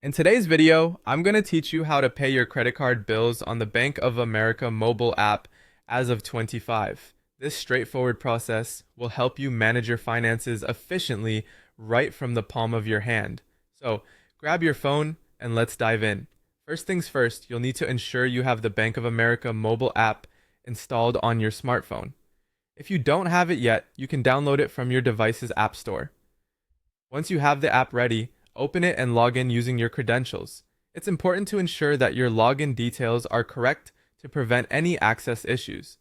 In today's video, I'm going to teach you how to pay your credit card bills on the Bank of America mobile app as of 25. This straightforward process will help you manage your finances efficiently right from the palm of your hand. So, grab your phone and let's dive in. First things first, you'll need to ensure you have the Bank of America mobile app installed on your smartphone. If you don't have it yet, you can download it from your device's app store. Once you have the app ready, open it and log in using your credentials. It's important to ensure that your login details are correct to prevent any access issues.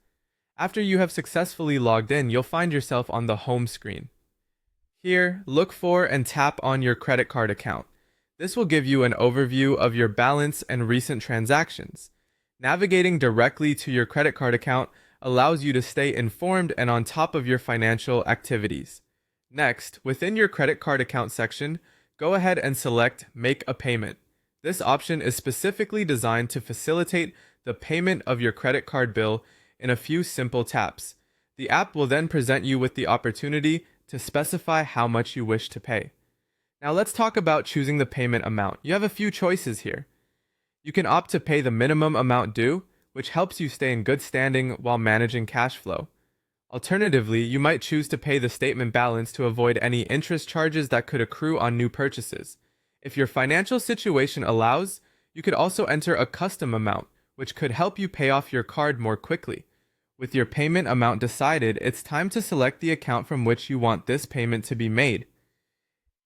After you have successfully logged in, you'll find yourself on the home screen. Here, look for and tap on your credit card account. This will give you an overview of your balance and recent transactions. Navigating directly to your credit card account allows you to stay informed and on top of your financial activities. Next, within your credit card account section, go ahead and select Make a Payment. This option is specifically designed to facilitate the payment of your credit card bill in a few simple taps. The app will then present you with the opportunity to specify how much you wish to pay. Now let's talk about choosing the payment amount. You have a few choices here. You can opt to pay the minimum amount due, which helps you stay in good standing while managing cash flow. Alternatively, you might choose to pay the statement balance to avoid any interest charges that could accrue on new purchases. If your financial situation allows, you could also enter a custom amount, which could help you pay off your card more quickly. With your payment amount decided, it's time to select the account from which you want this payment to be made.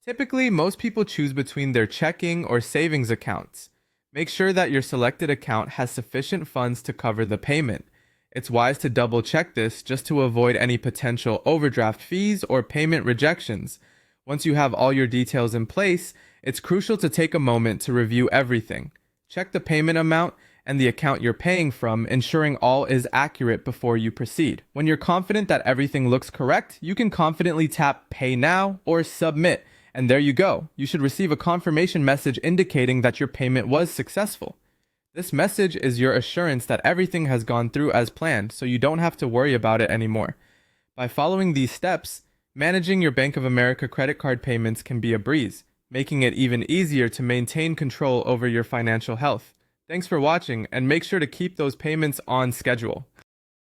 Typically, most people choose between their checking or savings accounts. Make sure that your selected account has sufficient funds to cover the payment. It's wise to double check this just to avoid any potential overdraft fees or payment rejections. Once you have all your details in place, it's crucial to take a moment to review everything. Check the payment amount and the account you're paying from, ensuring all is accurate before you proceed. When you're confident that everything looks correct, you can confidently tap Pay Now or Submit, and there you go. You should receive a confirmation message indicating that your payment was successful. This message is your assurance that everything has gone through as planned, so you don't have to worry about it anymore. By following these steps, managing your Bank of America credit card payments can be a breeze, making it even easier to maintain control over your financial health. Thanks for watching, and make sure to keep those payments on schedule.